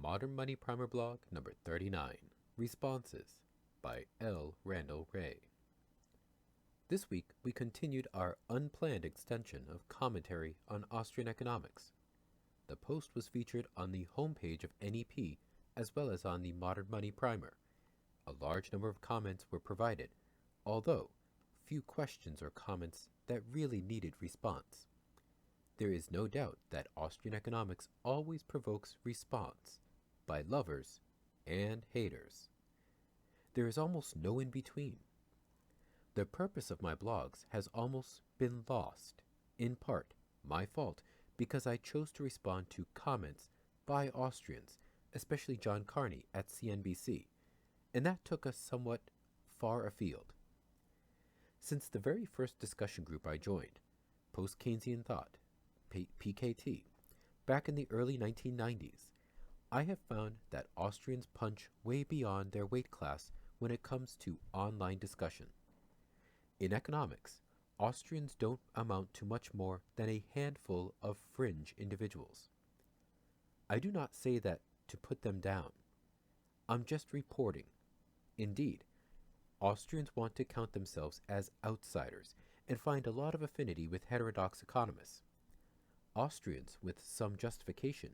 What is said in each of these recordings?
Modern Money Primer blog number 39, Responses by L. Randall Wray. This week we continued our unplanned extension of commentary on Austrian economics. The post was featured on the homepage of NEP as well as on the Modern Money Primer. A large number of comments were provided, although few questions or comments that really needed response. There is no doubt that Austrian economics always provokes response by lovers and haters. There is almost no in between. The purpose of my blogs has almost been lost, in part my fault, because I chose to respond to comments by Austrians, especially John Carney at CNBC, and that took us somewhat far afield. Since the very first discussion group I joined, Post-Keynesian Thought, PKT, back in the early 1990s, I have found that Austrians punch way beyond their weight class when it comes to online discussion. In economics, Austrians don't amount to much more than a handful of fringe individuals. I do not say that to put them down. I'm just reporting. Indeed, Austrians want to count themselves as outsiders and find a lot of affinity with heterodox economists. Austrians, with some justification,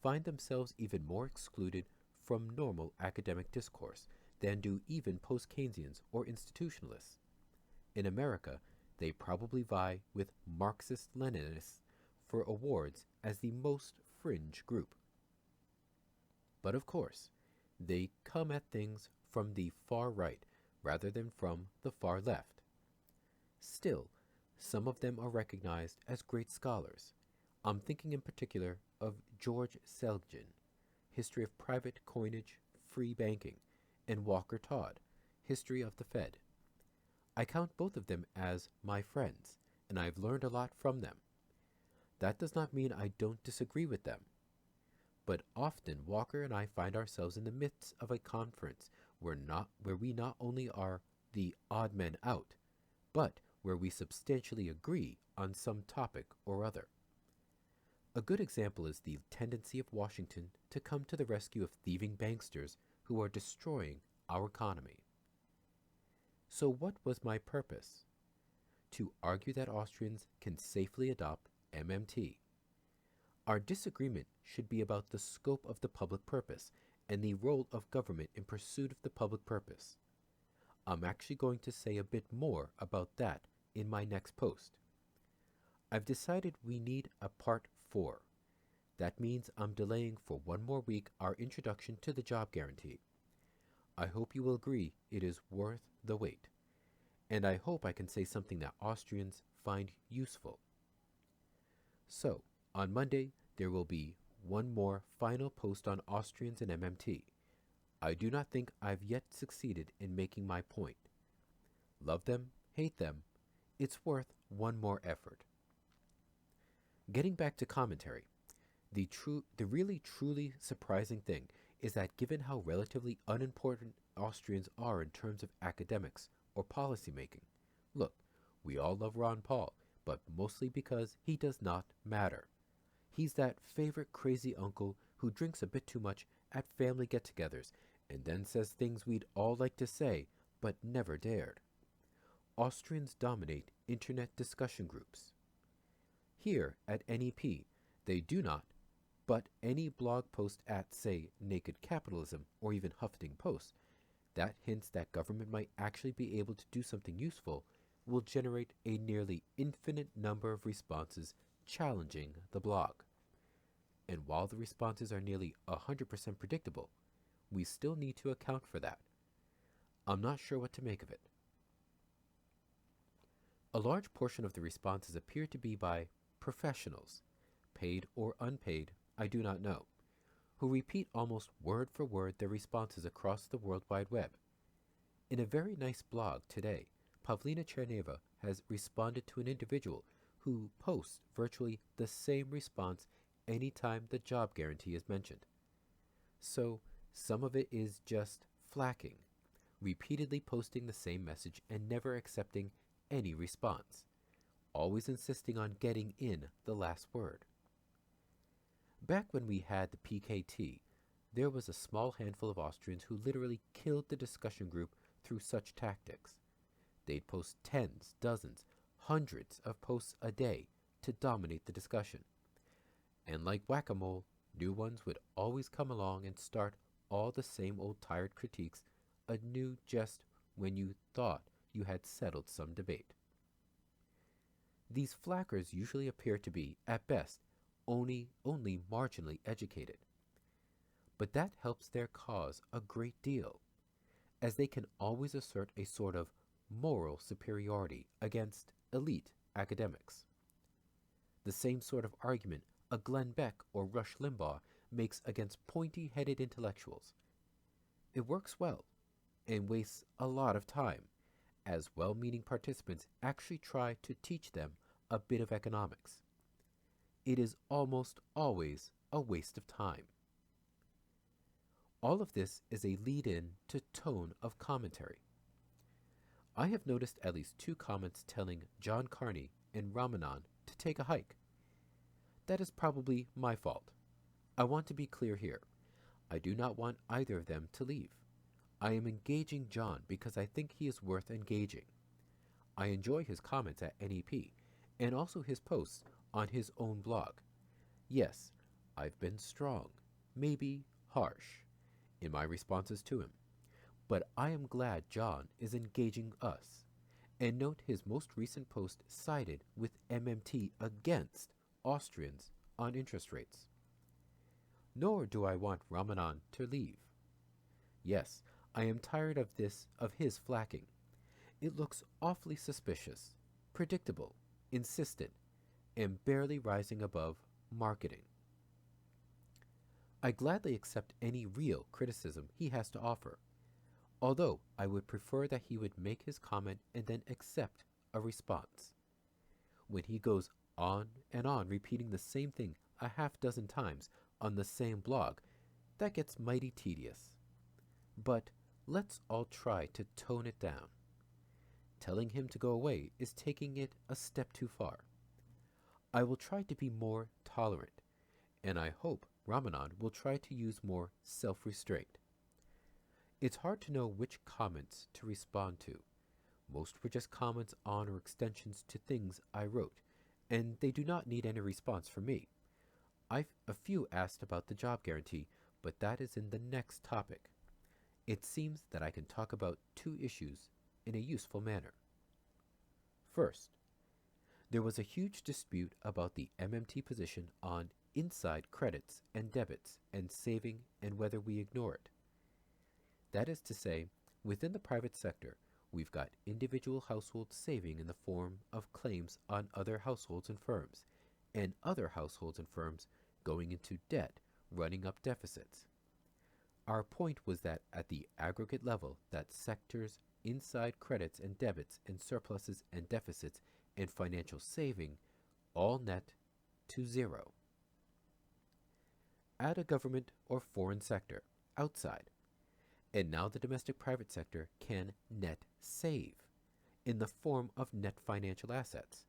find themselves even more excluded from normal academic discourse than do even post-Keynesians or institutionalists. In America, they probably vie with Marxist-Leninists for awards as the most fringe group. But of course, they come at things from the far right rather than from the far left. Still, some of them are recognized as great scholars. I'm thinking in particular of George Selgin, History of Private Coinage, Free Banking, and Walker Todd, History of the Fed. I count both of them as my friends, and I've learned a lot from them. That does not mean I don't disagree with them. But often Walker and I find ourselves in the midst of a conference where we not only are the odd men out, but where we substantially agree on some topic or other. A good example is the tendency of Washington to come to the rescue of thieving banksters who are destroying our economy. So what was my purpose? To argue that Austrians can safely adopt MMT. Our disagreement should be about the scope of the public purpose and the role of government in pursuit of the public purpose. I'm actually going to say a bit more about that in my next post. I've decided we need a part 4. That means I'm delaying for one more week our introduction to the job guarantee. I hope you will agree it is worth the wait, and I hope I can say something that Austrians find useful. So, on Monday, there will be one more final post on Austrians and MMT. I do not think I've yet succeeded in making my point. Love them, hate them, it's worth one more effort. Getting back to commentary, the really truly surprising thing is that given how relatively unimportant Austrians are in terms of academics or policy making, look, we all love Ron Paul, but mostly because he does not matter. He's that favorite crazy uncle who drinks a bit too much at family get-togethers and then says things we'd all like to say but never dared. Austrians dominate internet discussion groups. Here at NEP, they do not, but any blog post at, say, Naked Capitalism or even Huffington Post that hints that government might actually be able to do something useful will generate a nearly infinite number of responses challenging the blog. And while the responses are nearly 100% predictable, we still need to account for that. I'm not sure what to make of it. A large portion of the responses appear to be by professionals, paid or unpaid, I do not know, who repeat almost word for word their responses across the World Wide Web. In a very nice blog today, Pavlina Cherneva has responded to an individual who posts virtually the same response anytime the job guarantee is mentioned. So some of it is just flacking, repeatedly posting the same message and never accepting any response, always insisting on getting in the last word. Back when we had the PKT, There was a small handful of Austrians who literally killed the discussion group through such tactics. They'd post tens, dozens, hundreds of posts a day to dominate the discussion. And like whack-a-mole, new ones would always come along and start all the same old tired critiques anew just when you thought you had settled some debate. These flackers usually appear to be, at best, only marginally educated. But that helps their cause a great deal, as they can always assert a sort of moral superiority against elite academics. The same sort of argument a Glenn Beck or Rush Limbaugh makes against pointy-headed intellectuals. It works well, and wastes a lot of time, as well-meaning participants actually try to teach them a bit of economics. It is almost always a waste of time. All of this is a lead-in to tone of commentary. I have noticed at least 2 comments telling John Carney and Ramanan to take a hike. That is probably my fault. I want to be clear here. I do not want either of them to leave. I am engaging John because I think he is worth engaging. I enjoy his comments at NEP and also his posts on his own blog. Yes, I've been strong, maybe harsh, in my responses to him, but I am glad John is engaging us. And note his most recent post sided with MMT against Austrians on interest rates. Nor do I want Ramanan to leave. Yes, I am tired of his flacking. It looks awfully suspicious, predictable, insistent, and barely rising above marketing. I gladly accept any real criticism he has to offer, although I would prefer that he would make his comment and then accept a response. When he goes on and on repeating the same thing a half-dozen times on the same blog, that gets mighty tedious. But let's all try to tone it down. Telling him to go away is taking it a step too far. I will try to be more tolerant, and I hope Ramanan will try to use more self-restraint. It's hard to know which comments to respond to. Most were just comments on or extensions to things I wrote, and they do not need any response from me. A few asked about the job guarantee, but that is in the next topic. It seems that I can talk about 2 issues in a useful manner. First, there was a huge dispute about the MMT position on inside credits and debits and saving and whether we ignore it. That is to say, within the private sector, we've got individual households saving in the form of claims on other households and firms, and other households and firms going into debt, running up deficits. Our point was that at the aggregate level, that sectors inside credits and debits and surpluses and deficits and financial saving all net to 0. Add a government or foreign sector outside, and now the domestic private sector can net save in the form of net financial assets,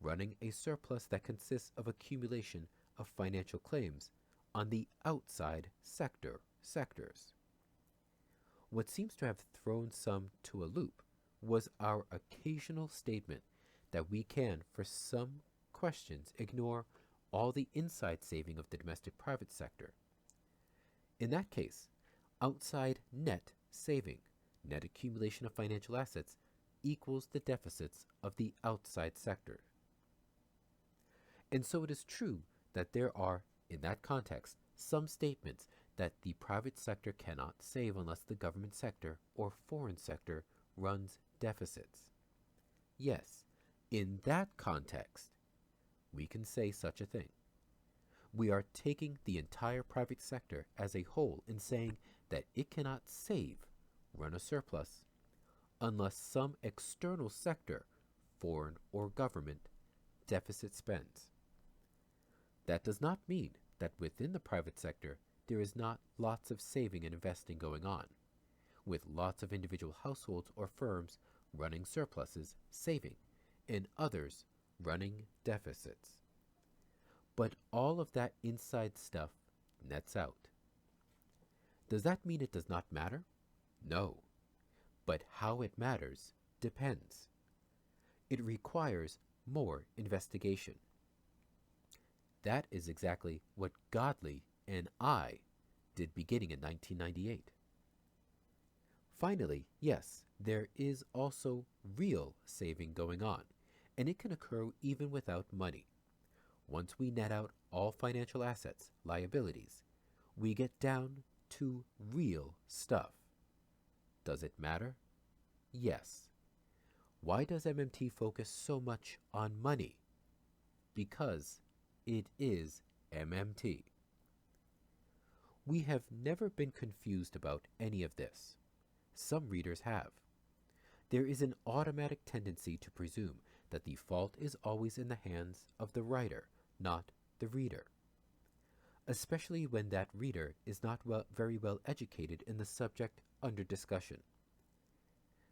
running a surplus that consists of accumulation of financial claims on the outside sectors. What seems to have thrown some to a loop was our occasional statement that we can, for some questions, ignore all the inside saving of the domestic private sector. In that case, outside net saving, net accumulation of financial assets, equals the deficits of the outside sector. And so it is true that there are, in that context, some statements that the private sector cannot save unless the government sector or foreign sector runs deficits. Yes, in that context, we can say such a thing. We are taking the entire private sector as a whole and saying that it cannot save, run a surplus, unless some external sector, foreign or government, deficit spends. That does not mean that within the private sector there is not lots of saving and investing going on, with lots of individual households or firms running surpluses, saving, and others running Does that mean it does not matter? No. But how it matters depends. It requires more investigation. That is exactly what Godley and I did beginning in 1998. Finally, yes, there is also real saving going on, and it can occur even without money. Once we net out all financial assets, liabilities, we get down to real stuff. Does it matter? Yes. Why does MMT focus so much on money? Because it is MMT. We have never been confused about any of this. Some readers have. There is an automatic tendency to presume that the fault is always in the hands of the writer, not the reader, especially when that reader is not very well educated in the subject under discussion.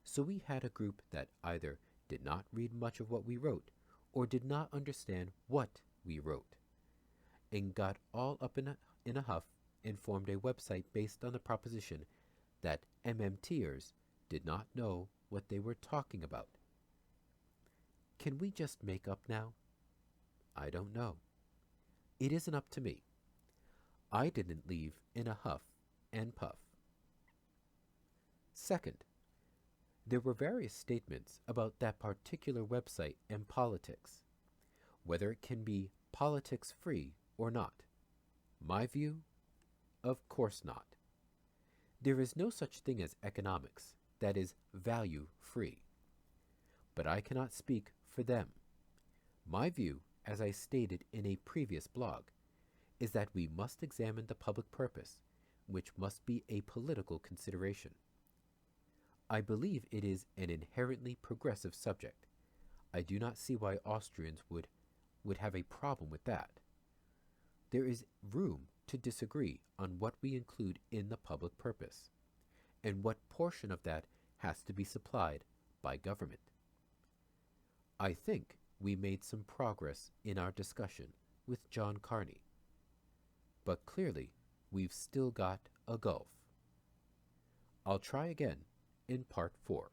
So we had a group that either did not read much of what we wrote or did not understand what we wrote, and got all up in a huff and formed a website based on the proposition that MMTers did not know what they were talking about. Can we just make up now? I don't know. It isn't up to me. I didn't leave in a huff and puff. Second, there were various statements about that particular website and politics, whether it can be politics free or not. My view? Of course not. There is no such thing as economics that is value free. But I cannot speak for them. My view, as I stated in a previous blog, is that we must examine the public purpose, which must be a political consideration. I believe it is an inherently progressive subject. I do not see why Austrians would have a problem with that. There is room to disagree on what we include in the public purpose, and what portion of that has to be supplied by government. I think we made some progress in our discussion with John Carney, but clearly we've still got a gulf. I'll try again in part 4.